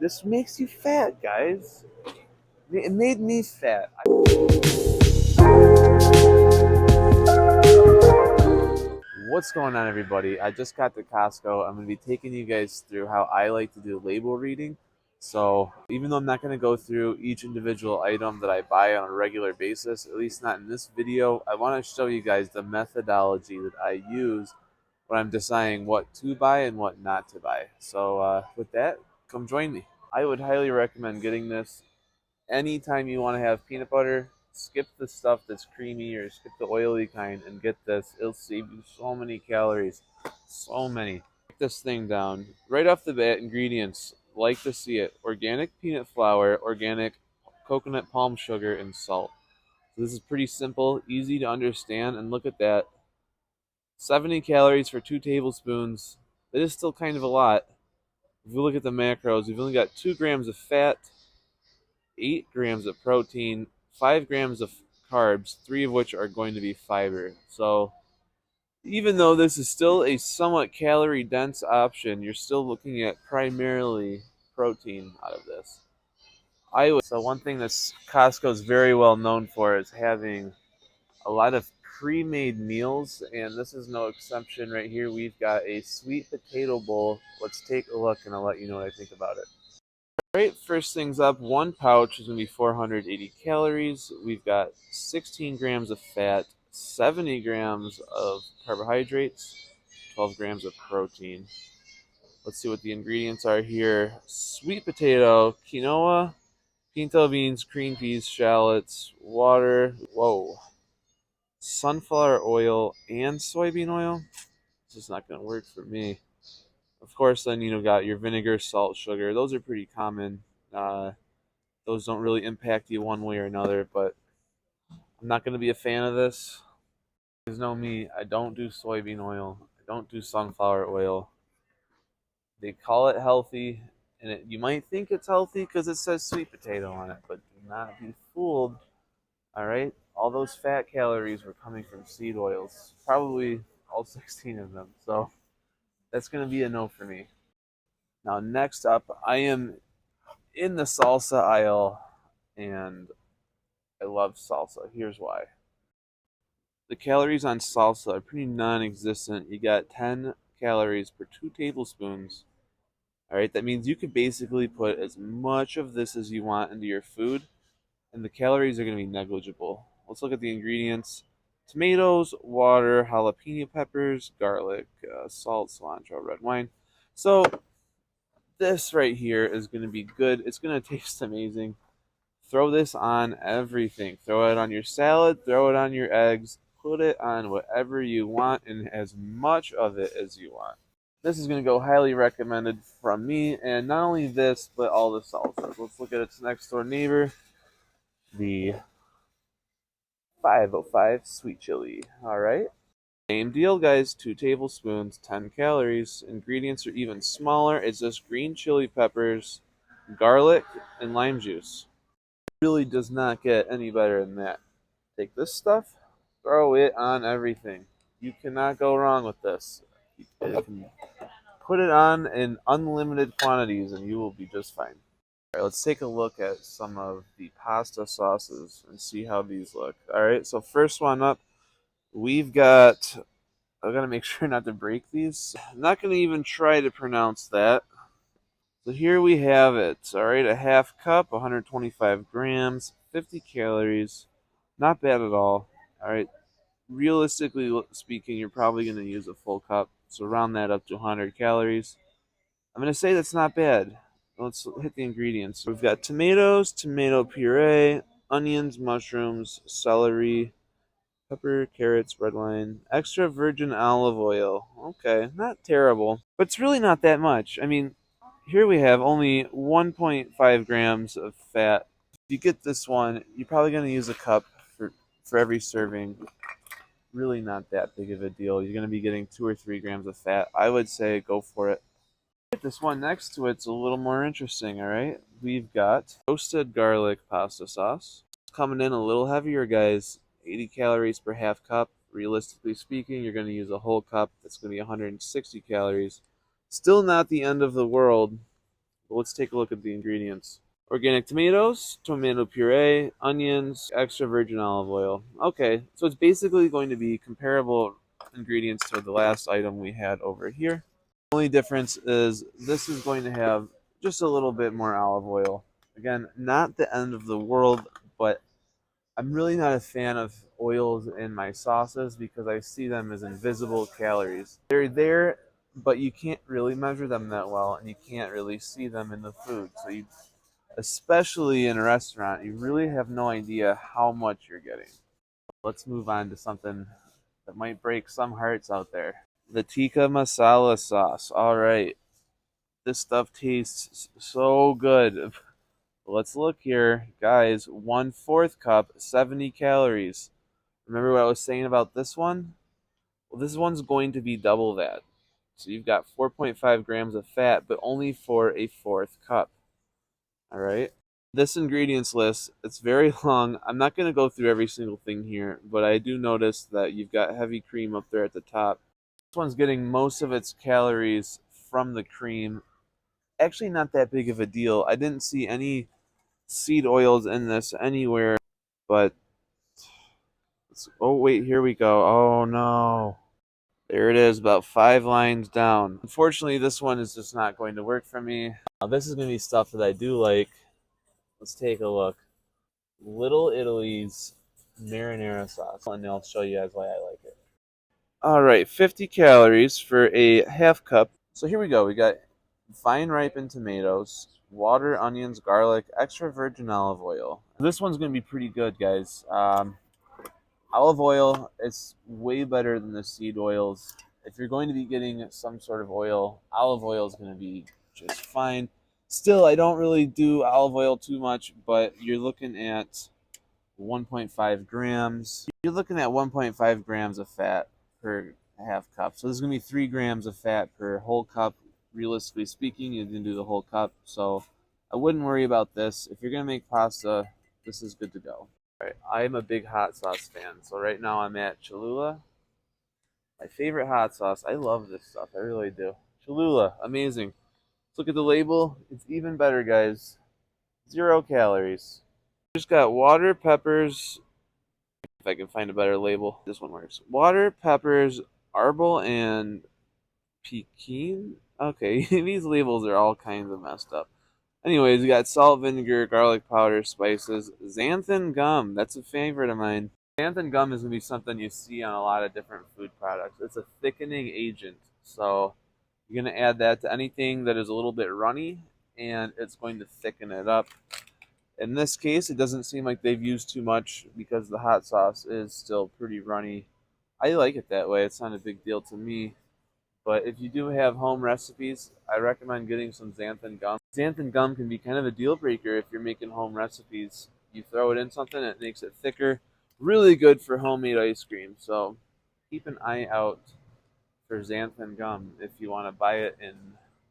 This makes you fat, guys. It made me fat. What's going on, everybody? I just got to Costco. I'm going to be taking you guys through how I like to do label reading. So even though I'm not going to go through each individual item that I buy on a regular basis, at least not in this video, I want to show you guys the methodology that I use when I'm deciding what to buy and what not to buy. So with that, come join me. I would highly recommend getting this anytime you want to have peanut butter. Skip the stuff that's creamy or skip the oily kind and get this. It'll save you so many calories. So many. Break this thing down. Right off the bat, ingredients. Like to see it. Organic peanut flour, organic coconut palm sugar, and salt. So this is pretty simple, easy to understand, and look at that. 70 calories for 2 tablespoons. It is still kind of a lot. If you look at the macros, you've only got 2 grams of fat, 8 grams of protein, 5 grams of carbs, 3 of which are going to be fiber. So even though this is still a somewhat calorie dense option, you're still looking at primarily protein out of this. So one thing that Costco is very well known for is having a lot of pre-made meals, and this is no exception right here. We've got a sweet potato bowl. Let's take a look and I'll let you know what I think about it. Alright, first things up, one pouch is going to be 480 calories. We've got 16 grams of fat, 70 grams of carbohydrates, 12 grams of protein. Let's see what the ingredients are here. Sweet potato, quinoa, pinto beans, green peas, shallots, water, sunflower oil, and soybean oil. This is not going to work for me. Of course, then, got your vinegar, salt, sugar. Those are pretty common. Those don't really impact you one way or another, but I'm not going to be a fan of this. You guys know me. I don't do soybean oil. I don't do sunflower oil. They call it healthy, and you might think it's healthy because it says sweet potato on it, but do not be fooled. All right? All those fat calories were coming from seed oils, probably all 16 of them. So that's going to be a no for me. Now, next up, I am in the salsa aisle, and I love salsa. Here's why. The calories on salsa are pretty non-existent. You got 10 calories per 2 tablespoons. All right, that means you could basically put as much of this as you want into your food, and the calories are going to be negligible. Let's look at the ingredients. Tomatoes, water, jalapeno peppers, garlic, salt, cilantro, red wine. So this right here is going to be good. It's going to taste amazing. Throw this on everything. Throw it on your salad, throw it on your eggs, put it on whatever you want and as much of it as you want. This is going to go highly recommended from me, and not only this, but all the salsas. Let's look at its next door neighbor, the 505 sweet chili. All right. Same deal, guys. 2 tablespoons, 10 calories. Ingredients are even smaller. It's just green chili peppers, garlic, and lime juice. Really does not get any better than that. Take this stuff, throw it on everything. You cannot go wrong with this. You can put it on in unlimited quantities and you will be just fine. All right, let's take a look at some of the pasta sauces and see how these look. All right, so first one up, we've got, I've got to make sure not to break these. I'm not going to even try to pronounce that. So here we have it. All right, a half cup, 125 grams, 50 calories. Not bad at all. All right, realistically speaking, you're probably going to use a full cup. So round that up to 100 calories. I'm going to say that's not bad. Let's hit the ingredients. We've got tomatoes, tomato puree, onions, mushrooms, celery, pepper, carrots, red wine, extra virgin olive oil. Okay, not terrible, but it's really not that much. I mean, here we have only 1.5 grams of fat. If you get this one, you're probably going to use a cup for every serving. Really not that big of a deal. You're going to be getting 2 or 3 grams of fat. I would say go for it. This one next to it's a little more interesting, all right? We've got roasted garlic pasta sauce. It's coming in a little heavier, guys. 80 calories per half cup. Realistically speaking, you're going to use a whole cup. That's going to be 160 calories. Still not the end of the world. But let's take a look at the ingredients. Organic tomatoes, tomato puree, onions, extra virgin olive oil. Okay, so it's basically going to be comparable ingredients to the last item we had over here. The only difference is this is going to have just a little bit more olive oil. Again, not the end of the world, but I'm really not a fan of oils in my sauces because I see them as invisible calories. They're there, but you can't really measure them that well, and you can't really see them in the food. So you, especially in a restaurant, you really have no idea how much you're getting. Let's move on to something that might break some hearts out there. The tikka masala sauce. All right. This stuff tastes so good. Let's look here. Guys, 1/4 cup, 70 calories. Remember what I was saying about this one? Well, this one's going to be double that. So you've got 4.5 grams of fat, but only for a 1/4 cup. All right. This ingredients list, it's very long. I'm not going to go through every single thing here, but I do notice that you've got heavy cream up there at the top. This one's getting most of its calories from the cream. Actually, not that big of a deal. I didn't see any seed oils in this anywhere, but oh wait, here we go. Oh no. There it is, about 5 lines down. Unfortunately, this one is just not going to work for me. This is going to be stuff that I do like. Let's take a look. Little Italy's marinara sauce, and I'll show you guys why I like it. All right, 50 calories for a 1/2 cup. So here we go. We got fine ripened tomatoes, water, onions, garlic, extra virgin olive oil. This one's going to be pretty good, guys. Olive oil is way better than the seed oils. If you're going to be getting some sort of oil, olive oil is going to be just fine. Still, I don't really do olive oil too much, but you're looking at 1.5 grams. You're looking at 1.5 grams of fat per 1/2 cup. So there's going to be 3 grams of fat per whole cup. Realistically speaking, you're going to do the whole cup. So I wouldn't worry about this. If you're going to make pasta, this is good to go. All right, I'm a big hot sauce fan. So right now I'm at Cholula. My favorite hot sauce. I love this stuff. I really do. Cholula, amazing. Let's look at the label. It's even better, guys. 0 calories. Just got water, peppers. If I can find a better label, this one works. Water, peppers, arbol, and pekin. Okay, these labels are all kinds of messed up. Anyways, we got salt, vinegar, garlic powder, spices, xanthan gum. That's a favorite of mine. Xanthan gum is going to be something you see on a lot of different food products. It's a thickening agent. So you're going to add that to anything that is a little bit runny, and it's going to thicken it up. In this case, it doesn't seem like they've used too much because the hot sauce is still pretty runny. I like it that way. It's not a big deal to me. But if you do have home recipes, I recommend getting some xanthan gum. Xanthan gum can be kind of a deal breaker if you're making home recipes. You throw it in something, it makes it thicker. Really good for homemade ice cream. So keep an eye out for xanthan gum if you want to buy it in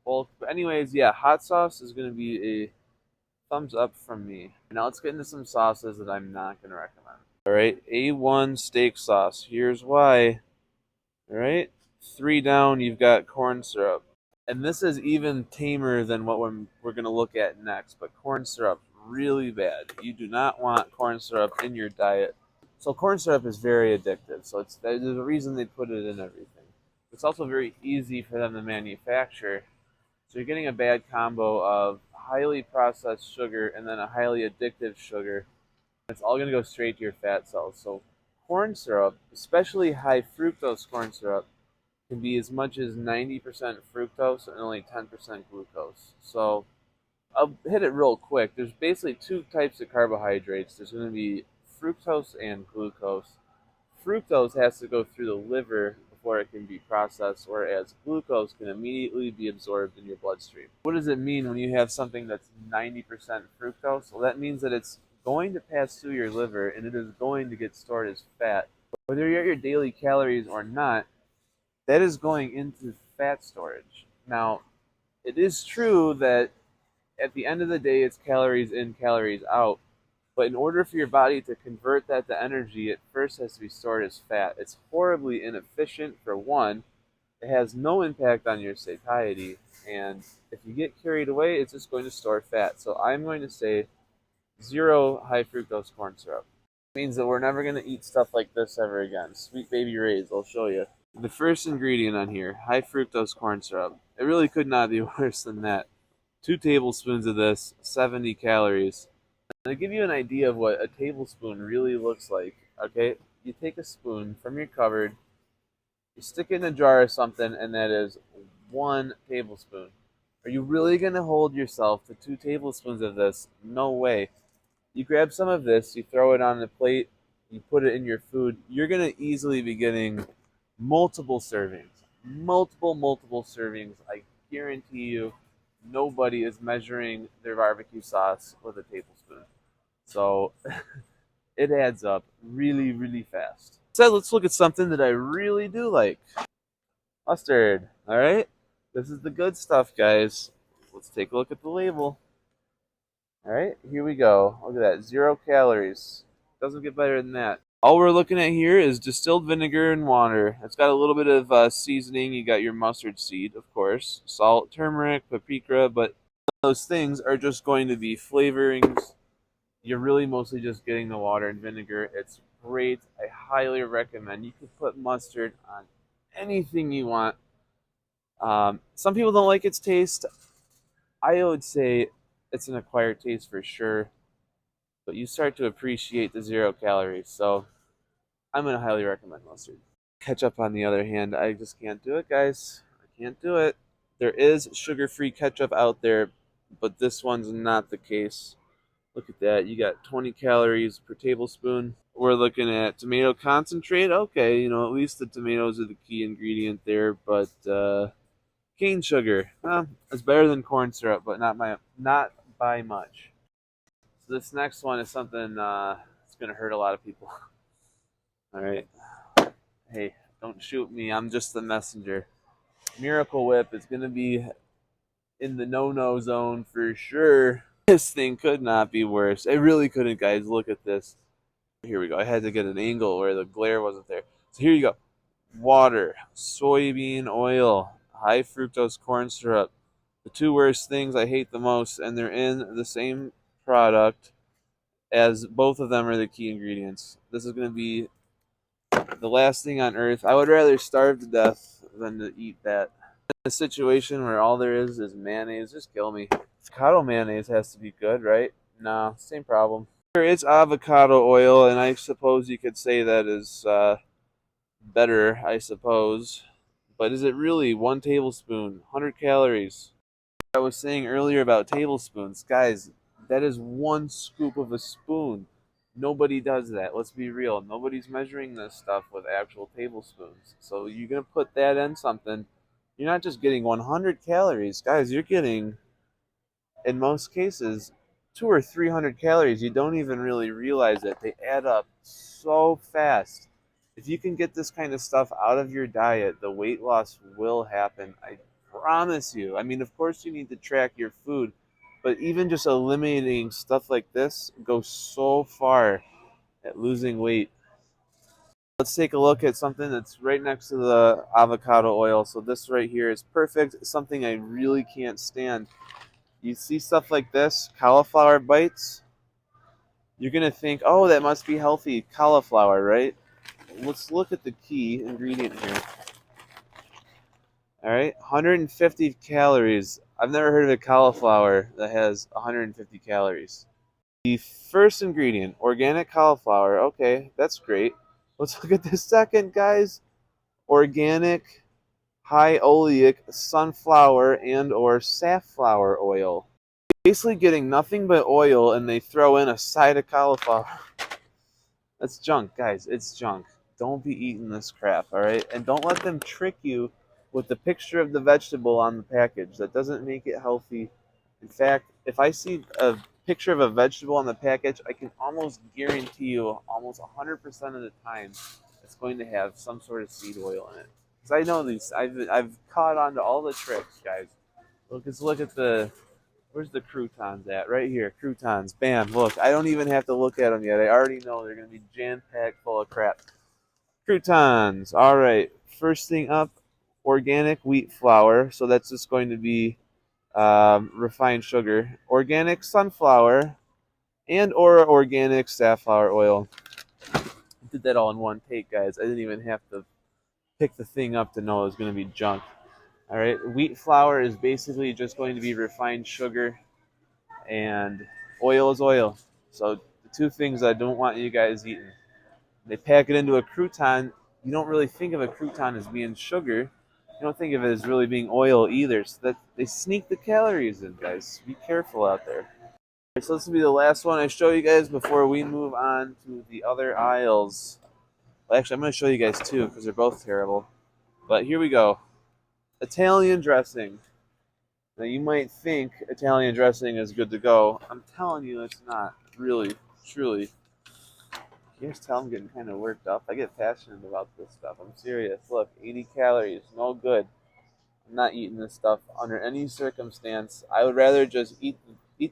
bulk. But anyways, yeah, hot sauce is going to be a thumbs up from me. Now let's get into some sauces that I'm not going to recommend. All right, A1 steak sauce. Here's why. All right, 3 down, you've got corn syrup. And this is even tamer than what we're going to look at next. But corn syrup, really bad. You do not want corn syrup in your diet. So corn syrup is very addictive. So there's a reason they put it in everything. It's also very easy for them to manufacture. So you're getting a bad combo of highly processed sugar and then a highly addictive sugar. It's all going to go straight to your fat cells. So corn syrup, especially high fructose corn syrup, can be as much as 90% fructose and only 10% glucose. So I'll hit it real quick. There's basically 2 types of carbohydrates. There's going to be fructose and glucose. Fructose has to go through the liver before it can be processed, whereas glucose can immediately be absorbed in your bloodstream. What does it mean when you have something that's 90% fructose? Well, that means that it's going to pass through your liver and it is going to get stored as fat. Whether you're at your daily calories or not, that is going into fat storage. Now, it is true that at the end of the day, it's calories in, calories out. But in order for your body to convert that to energy, it first has to be stored as fat. It's horribly inefficient, for one. It has no impact on your satiety, and if you get carried away, it's just going to store fat. So I'm going to say zero high fructose corn syrup. It means that we're never going to eat stuff like this ever again. Sweet Baby Ray's, I'll show you. The first ingredient on here, high fructose corn syrup. It really could not be worse than that. 2 tablespoons of this, 70 calories. And to give you an idea of what a tablespoon really looks like, okay, you take a spoon from your cupboard, you stick it in a jar or something, and that is 1 tablespoon. Are you really going to hold yourself to 2 tablespoons of this? No way. You grab some of this, you throw it on the plate, you put it in your food, you're going to easily be getting multiple servings. Multiple servings. I guarantee you, nobody is measuring their barbecue sauce with a tablespoon. So it adds up really fast. So let's look at something that I really do like. Mustard. All right? This is the good stuff, guys. Let's take a look at the label. All right, here we go. Look at that. 0 calories. Doesn't get better than that. All we're looking at here is distilled vinegar and water. It's got a little bit of seasoning. You got your mustard seed, of course, salt, turmeric, paprika, but those things are just going to be flavorings. You're really mostly just getting the water and vinegar. It's great. I highly recommend. You can put mustard on anything you want. Some people don't like its taste. I would say it's an acquired taste for sure, but you start to appreciate the 0 calories. So I'm going to highly recommend mustard. Ketchup, on the other hand, I just can't do it, guys. I can't do it. There is sugar-free ketchup out there, but this one's not the case. Look at that. You got 20 calories per tablespoon. We're looking at tomato concentrate. Okay, you know, at least the tomatoes are the key ingredient there, but cane sugar. It's better than corn syrup, but not by much. So this next one is something that's going to hurt a lot of people. All right. Hey, don't shoot me. I'm just the messenger. Miracle Whip is going to be in the no-no zone for sure. This thing could not be worse. It really couldn't, guys. Look at this. Here we go. I had to get an angle where the glare wasn't there. So here you go. Water, soybean oil, high fructose corn syrup. The two worst things I hate the most, and they're in the same product, as both of them are the key ingredients. This is going to be the last thing on earth. I would rather starve to death than to eat that. In a situation where all there is mayonnaise, just kill me. Avocado mayonnaise has to be good, right? No, same problem. It's avocado oil, and I suppose you could say that is better, I suppose. But is it really 1 tablespoon, 100 calories? I was saying earlier about tablespoons. Guys, that is 1 scoop of a spoon. Nobody does that. Let's be real. Nobody's measuring this stuff with actual tablespoons. So you're going to put that in something. You're not just getting 100 calories. Guys, you're getting, in most cases, 200 or 300 calories. You don't even really realize it. They add up so fast. If you can get this kind of stuff out of your diet, the weight loss will happen. I promise you. I mean, of course, you need to track your food, but even just eliminating stuff like this goes so far at losing weight. Let's take a look at something that's right next to the avocado oil. So this right here is perfect. Something I really can't stand. You see stuff like this, cauliflower bites, you're going to think, oh, that must be healthy cauliflower, right? Let's look at the key ingredient here. All right, 150 calories. I've never heard of a cauliflower that has 150 calories. The first ingredient, organic cauliflower. Okay, that's great. Let's look at the second, guys. Organic, high oleic sunflower and or safflower oil. Basically getting nothing but oil, and they throw in a side of cauliflower. That's junk, guys. It's junk. Don't be eating this crap, all right? And don't let them trick you with the picture of the vegetable on the package. That doesn't make it healthy. In fact, if I see a picture of a vegetable on the package, I can almost guarantee you, almost 100% of the time, it's going to have some sort of seed oil in it. Because I know these. I've caught on to all the tricks, guys. Look at the. Where's the croutons at? Right here, croutons. Bam, look. I don't even have to look at them yet. I already know they're going to be jam-packed full of crap. Croutons. All right. First thing up, organic wheat flour, so that's just going to be refined sugar, organic sunflower, and or organic safflower oil. I did that all in one take, guys. I didn't even have to pick the thing up to know it was going to be junk. All right, wheat flour is basically just going to be refined sugar, and oil is oil. So the two things I don't want you guys eating. They pack it into a crouton. You don't really think of a crouton as being sugar. You don't think of it as really being oil either. So that they sneak the calories in, guys. Be careful out there. All right, so this will be the last one I show you guys before we move on to the other aisles. Well, actually, I'm going to show you guys two because they're both terrible. But here we go. Italian dressing. Now you might think Italian dressing is good to go. I'm telling you it's not. Really, truly. You guys tell I'm getting kind of worked up. I get passionate about this stuff. I'm serious. Look, 80 calories, no good. I'm not eating this stuff under any circumstance. I would rather just eat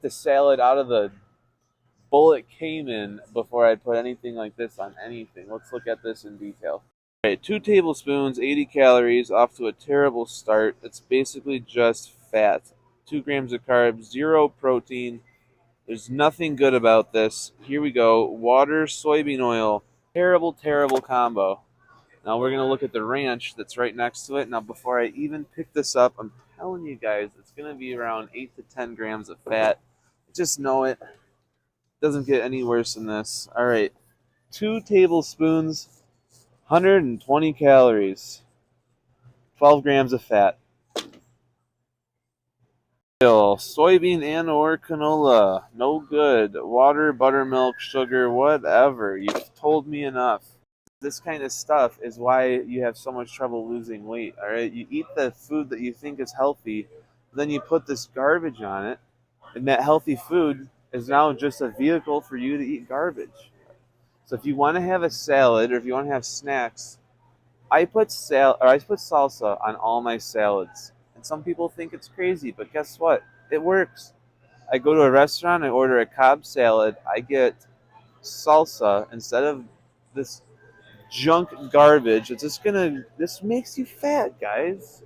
the salad out of the bowl it came in before I put anything like this on anything. Let's look at this in detail. All right, 2 tablespoons, 80 calories, off to a terrible start. It's basically just fat. 2 grams of carbs, 0 protein. There's nothing good about this. Here we go. Water, soybean oil. Terrible, terrible combo. Now we're going to look at the ranch that's right next to it. Now before I even pick this up, I'm telling you guys, it's going to be around 8 to 10 grams of fat. Just know it. Doesn't get any worse than this. All right. 2 tablespoons, 120 calories, 12 grams of fat. Soybean and or canola, no good. Water, buttermilk, sugar, whatever. You've told me enough. This kind of stuff is why you have so much trouble losing weight. All right, you eat the food that you think is healthy, then you put this garbage on it, and that healthy food is now just a vehicle for you to eat garbage. So if you want to have a salad or if you want to have snacks, I put salsa on all my salads. And some people think it's crazy, but guess what? It works. I go to a restaurant, I order a Cobb salad, I get salsa instead of this junk garbage. This makes you fat, guys.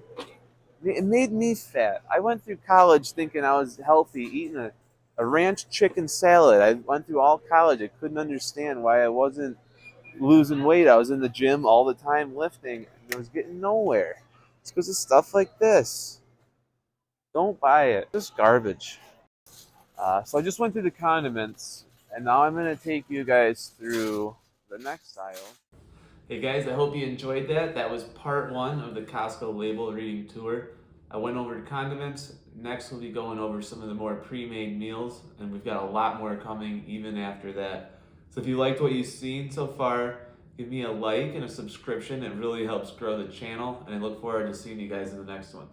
It made me fat. I went through college thinking I was healthy, eating a ranch chicken salad. I went through all college. I couldn't understand why I wasn't losing weight. I was in the gym all the time lifting, and I was getting nowhere. It's because of stuff like this. Don't buy it. It's just garbage. So I just went through the condiments, and now I'm going to take you guys through the next aisle. Hey guys, I hope you enjoyed that. That was part one of the Costco Label reading tour. I went over condiments. Next we'll be going over some of the more pre-made meals, and we've got a lot more coming even after that. So if you liked what you've seen so far, give me a like and a subscription. It really helps grow the channel, and I look forward to seeing you guys in the next one.